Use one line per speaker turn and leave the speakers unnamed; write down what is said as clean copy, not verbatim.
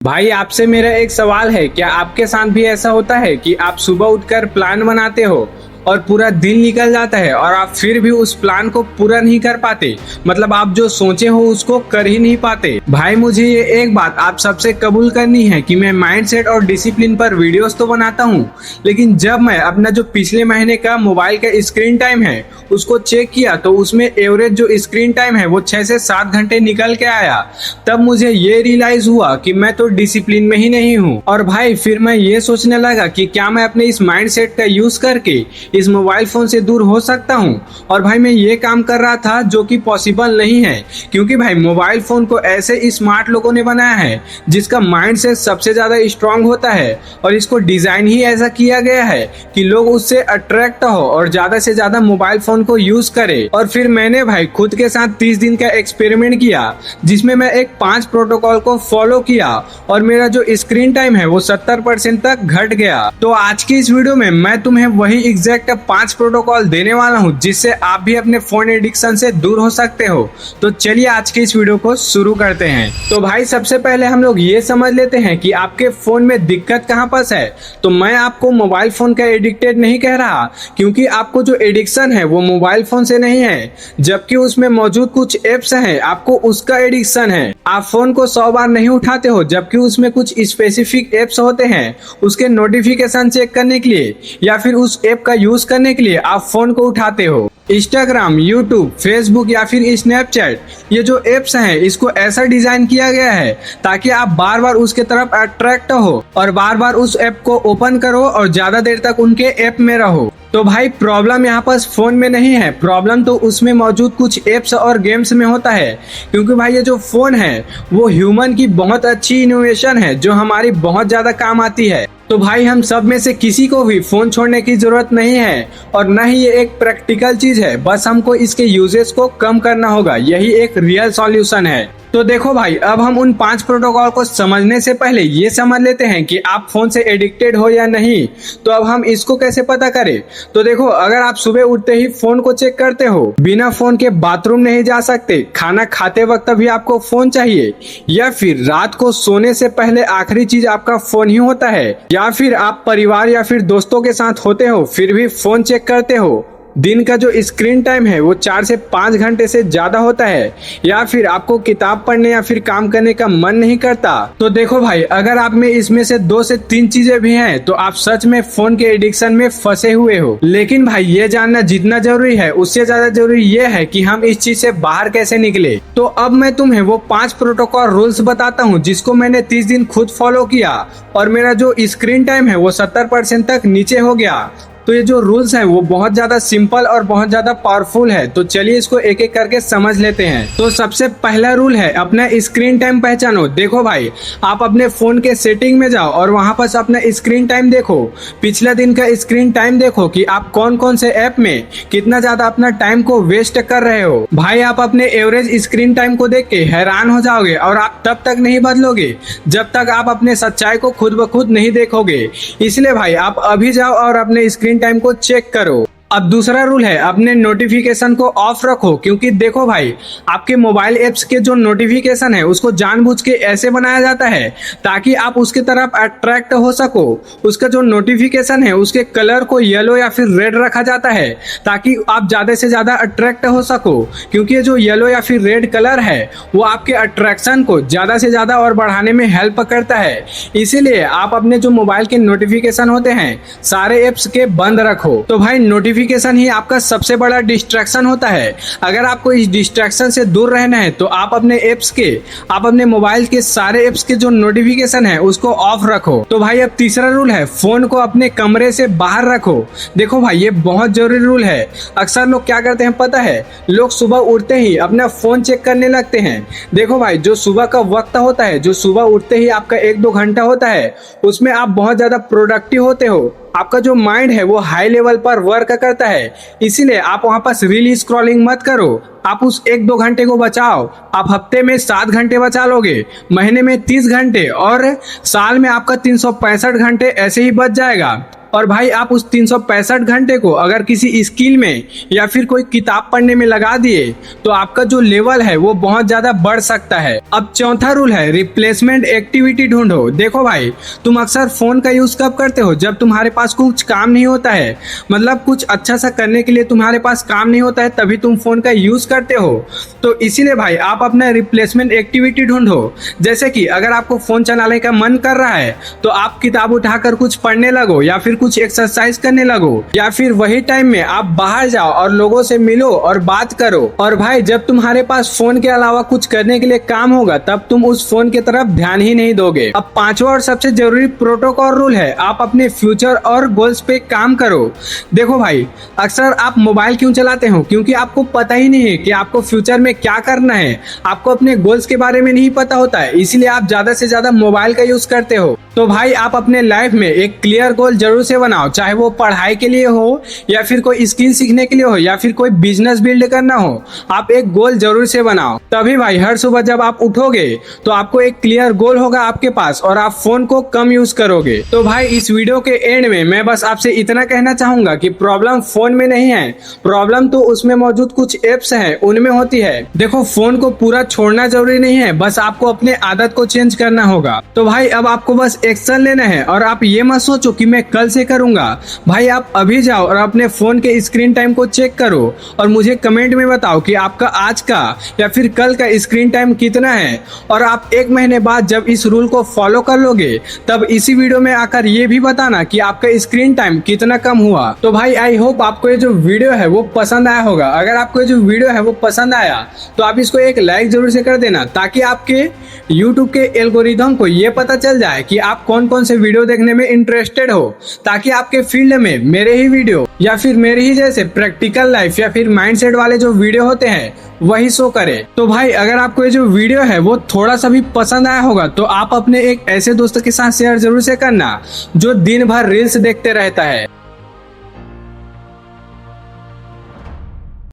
भाई आपसे मेरा एक सवाल है, क्या आपके साथ भी ऐसा होता है कि आप सुबह उठकर प्लान बनाते हो और पूरा दिन निकल जाता है और आप फिर भी उस प्लान को पूरा नहीं कर पाते। मतलब आप जो सोचे हो उसको कर ही नहीं पाते। भाई मुझे ये एक बात आप सबसे कबूल करनी है कि मैं माइंडसेट और डिसिप्लिन पर वीडियोस तो बनाता हूँ, लेकिन जब मैं अपना जो पिछले महीने का मोबाइल का स्क्रीन टाइम है उसको चेक किया तो उसमें एवरेज जो स्क्रीन टाइम है वो 6 से 7 घंटे निकल के आया। तब मुझे ये रियलाइज हुआ कि मैं तो डिसिप्लिन में ही नहीं हूँ। और भाई फिर मैं ये सोचने लगा कि क्या मैं अपने इस माइंडसेट का यूज करके इस मोबाइल फोन से दूर हो सकता हूँ। और भाई मैं ये काम कर रहा था जो कि पॉसिबल नहीं है, क्योंकि भाई मोबाइल फोन को ऐसे स्मार्ट लोगों ने बनाया है जिसका माइंड से सबसे ज्यादा स्ट्रांग होता है और इसको डिजाइन ही ऐसा किया गया है कि लोग उससे अट्रैक्ट हो और ज्यादा से ज्यादा मोबाइल फोन को यूज करे। और फिर मैंने भाई खुद के साथ 30 दिन का एक्सपेरिमेंट किया जिसमें मैं एक 5 प्रोटोकॉल को फॉलो किया और मेरा जो स्क्रीन टाइम है वो 70% तक घट गया। तो आज की इस वीडियो में मैं तुम्हें वही एग्जैक्ट 5 प्रोटोकॉल देने वाला हूँ जिससे आप भी अपने फोन एडिक्शन से दूर हो सकते हो। तो चलिए आज की इस वीडियो को शुरू करते हैं। तो भाई सबसे पहले हम लोग ये समझ लेते हैं कि आपके फोन में दिक्कत कहाँ पर है। तो मैं आपको मोबाइल फोन का एडिक्टेड नहीं कह रहा, क्योंकि आपको जो एडिक्शन है वो मोबाइल फोन से नहीं है, जबकि उसमें मौजूद कुछ एप्स हैं आपको उसका एडिक्शन है। आप फोन को 100 बार नहीं उठाते हो, जबकि उसमें कुछ स्पेसिफिक एप्स होते हैं उसके नोटिफिकेशन चेक करने के लिए या फिर उस ऐप का यूज करने के लिए आप फोन को उठाते हो। इंस्टाग्राम, यूट्यूब, फेसबुक या फिर स्नैपचैट, ये जो एप्स हैं इसको ऐसा डिजाइन किया गया है ताकि आप बार बार उसके तरफ अट्रैक्ट हो और बार बार उस ऐप को ओपन करो और ज्यादा देर तक उनके ऐप में रहो। तो भाई प्रॉब्लम यहाँ पर फोन में नहीं है, प्रॉब्लम तो उसमें मौजूद कुछ एप्स और गेम्स में होता है। क्योंकि भाई ये जो फोन है वो ह्यूमन की बहुत अच्छी इनोवेशन है जो हमारी बहुत ज्यादा काम आती है। तो भाई हम सब में से किसी को भी फोन छोड़ने की जरूरत नहीं है और न ही ये एक प्रैक्टिकल चीज है, बस हमको इसके यूजेस को कम करना होगा, यही एक रियल सॉल्यूशन है। तो देखो भाई अब हम उन 5 प्रोटोकॉल को समझने से पहले ये समझ लेते हैं कि आप फोन से एडिक्टेड हो या नहीं। तो अब हम इसको कैसे पता करें। तो देखो, अगर आप सुबह उठते ही फोन को चेक करते हो, बिना फोन के बाथरूम नहीं जा सकते, खाना खाते वक्त भी आपको फोन चाहिए, या फिर रात को सोने से पहले आखिरी चीज आपका फोन ही होता है, या फिर आप परिवार या फिर दोस्तों के साथ होते हो फिर भी फोन चेक करते हो, दिन का जो स्क्रीन टाइम है वो 4 से 5 घंटे से ज्यादा होता है, या फिर आपको किताब पढ़ने या फिर काम करने का मन नहीं करता। तो देखो भाई अगर आप में इसमें से 2 से 3 चीजें भी हैं तो आप सच में फोन के एडिक्शन में फंसे हुए हो। लेकिन भाई ये जानना जितना जरूरी है उससे ज्यादा जरूरी ये है कि हम इस चीज से बाहर कैसे निकले। तो अब मैं तुम्हें वो 5 प्रोटोकॉल रूल्स बताता हूँ जिसको मैंने 30 दिन खुद फॉलो किया और मेरा जो स्क्रीन टाइम है वो 70% तक नीचे हो गया। तो ये जो रूल्स हैं वो बहुत ज्यादा सिंपल और बहुत ज्यादा पावरफुल है। तो चलिए इसको एक एक करके समझ लेते हैं। तो सबसे पहला रूल है अपना स्क्रीन टाइम पहचानो। देखो भाई आप अपने फोन के सेटिंग में जाओ और वहां पर अपना स्क्रीन टाइम देखो, पिछला दिन का स्क्रीन टाइम देखो कि आप कौन कौन से ऐप में कितना ज्यादा अपना टाइम को वेस्ट कर रहे हो। भाई आप अपने एवरेज स्क्रीन टाइम को देख के हैरान हो जाओगे और आप तब तक नहीं बदलोगे जब तक आप अपने सच्चाई को खुद ब खुद नहीं देखोगे। इसलिए भाई आप अभी जाओ और अपने स्क्रीन टाइम को चेक करो। अब दूसरा रूल है अपने नोटिफिकेशन को ऑफ रखो, क्योंकि देखो भाई आपके मोबाइल एप्स के जो नोटिफिकेशन है उसको जानबूझ के ऐसे बनाया जाता है ताकि आप उसके तरफ अट्रैक्ट हो सको। उसका जो नोटिफिकेशन है उसके कलर को येलो या फिर रेड रखा जाता है ताकि आप ज्यादा से ज्यादा अट्रैक्ट हो सको, क्योंकि ये जो येलो या फिर रेड कलर है वो आपके अट्रैक्शन को ज्यादा से ज्यादा और बढ़ाने में हेल्प करता है। इसीलिए आप अपने जो मोबाइल के नोटिफिकेशन होते हैं सारे एप्स के बंद रखो। तो भाई नोटिफिकेशन ही आपका सबसे बड़ा डिस्ट्रैक्शन होता है। अगर आपको इस डिस्ट्रैक्शन से दूर रहना है तो आप अपने मोबाइल के सारे एप्स के जो नोटिफिकेशन है उसको ऑफ रखो। तो भाई अब तीसरा रूल है फोन को अपने कमरे से बाहर रखो। देखो भाई ये बहुत जरूरी रूल है। अक्सर लोग क्या करते हैं पता है, लोग सुबह उठते ही अपना फोन चेक करने लगते हैं। देखो भाई जो सुबह का वक्त होता है, जो सुबह उठते ही आपका 1-2 घंटा होता है, उसमें आप बहुत ज्यादा प्रोडक्टिव होते हो, आपका जो माइंड है वो हाई लेवल पर वर्क करता है। इसीलिए आप वहां पर रील स्क्रॉलिंग मत करो, आप उस 1-2 घंटे को बचाओ। आप हफ्ते में 7 घंटे बचा लोगे, महीने में 30 घंटे और साल में आपका 365 घंटे ऐसे ही बच जाएगा। और भाई आप उस 365 घंटे को अगर किसी स्किल में या फिर कोई किताब पढ़ने में लगा दिए तो आपका जो लेवल है वो बहुत ज्यादा बढ़ सकता है। अब चौथा रूल है रिप्लेसमेंट एक्टिविटी ढूंढो। देखो भाई, तुम अक्सर फोन का यूज कब करते हो? जब तुम्हारे पास कुछ काम नहीं होता है, मतलब कुछ अच्छा सा करने के लिए तुम्हारे पास काम नहीं होता है, तभी तुम फोन का यूज करते हो। तो इसीलिए भाई आप अपना रिप्लेसमेंट एक्टिविटी ढूंढो। जैसे कि अगर आपको फोन चलाने का मन कर रहा है तो आप किताब उठाकर कुछ पढ़ने लगो या फिर कुछ एक्सरसाइज करने लगो, या फिर वही टाइम में आप बाहर जाओ और लोगों से मिलो और बात करो। और भाई जब तुम्हारे पास फोन के अलावा कुछ करने के लिए काम होगा तब तुम उस फोन की तरफ ध्यान ही नहीं दोगे। अब पांचवा और सबसे जरूरी प्रोटोकॉल रूल है, आप अपने फ्यूचर और गोल्स पे काम करो। देखो भाई, अक्सर आप मोबाइल क्यों चलाते हो? क्योंकि आपको पता ही नहीं है कि आपको फ्यूचर में क्या करना है, आपको अपने गोल्स के बारे में नहीं पता होता है, इसीलिए आप ज्यादा से ज्यादा मोबाइल का यूज करते हो। तो भाई आप अपने लाइफ में एक क्लियर गोल जरूर से बनाओ, चाहे वो पढ़ाई के लिए हो या फिर कोई स्किल सीखने के लिए हो या फिर कोई बिजनेस बिल्ड करना हो। आप एक गोल जरूर से बनाओ, तभी भाई हर सुबह जब आप उठोगे तो आपको एक क्लियर गोल होगा आपके पास और आप फोन को कम यूज करोगे। तो भाई इस वीडियो के एंड में मैं बस आपसे इतना कहना चाहूंगा कि प्रॉब्लम फोन में नहीं है, प्रॉब्लम तो उसमें मौजूद कुछ एप्स हैं उनमें होती है। देखो, फोन को पूरा छोड़ना जरूरी नहीं है, बस आपको अपने आदत को चेंज करना होगा। तो भाई अब आपको बस एक्शन लेना है और आप ये मत सोचो कि मैं कल से करूंगा। भाई आप अभी जाओ और अपने फोन के स्क्रीन टाइम को चेक करो और मुझे कमेंट में बताओ कि आपका आज का या फिर कल का स्क्रीन टाइम कितना है। और आप एक महीने बाद जब इस रूल को फॉलो कर लोगे तब इसी वीडियो में आकर ये भी बताना कि आपका स्क्रीन टाइम कितना कम हुआ। तो भाई आई होप आपको ये जो वीडियो है वो पसंद आया होगा। अगर आपको ये जो वीडियो है वो पसंद आया तो आप इसको एक लाइक जरूर से कर देना, ताकि आपके YouTube के एल्गोरिथम को ये पता चल जाए कि आप कौन कौन से वीडियो देखने में इंटरेस्टेड हो, ताकि आपके फील्ड में मेरे ही वीडियो या फिर मेरे ही जैसे प्रैक्टिकल लाइफ या फिर माइंडसेट वाले जो वीडियो होते हैं वही शो करे। तो भाई अगर आपको ये जो वीडियो है वो थोड़ा सा भी पसंद आया होगा तो आप अपने एक ऐसे दोस्त के साथ शेयर जरूर से करना जो दिन भर रील्स देखते रहता है।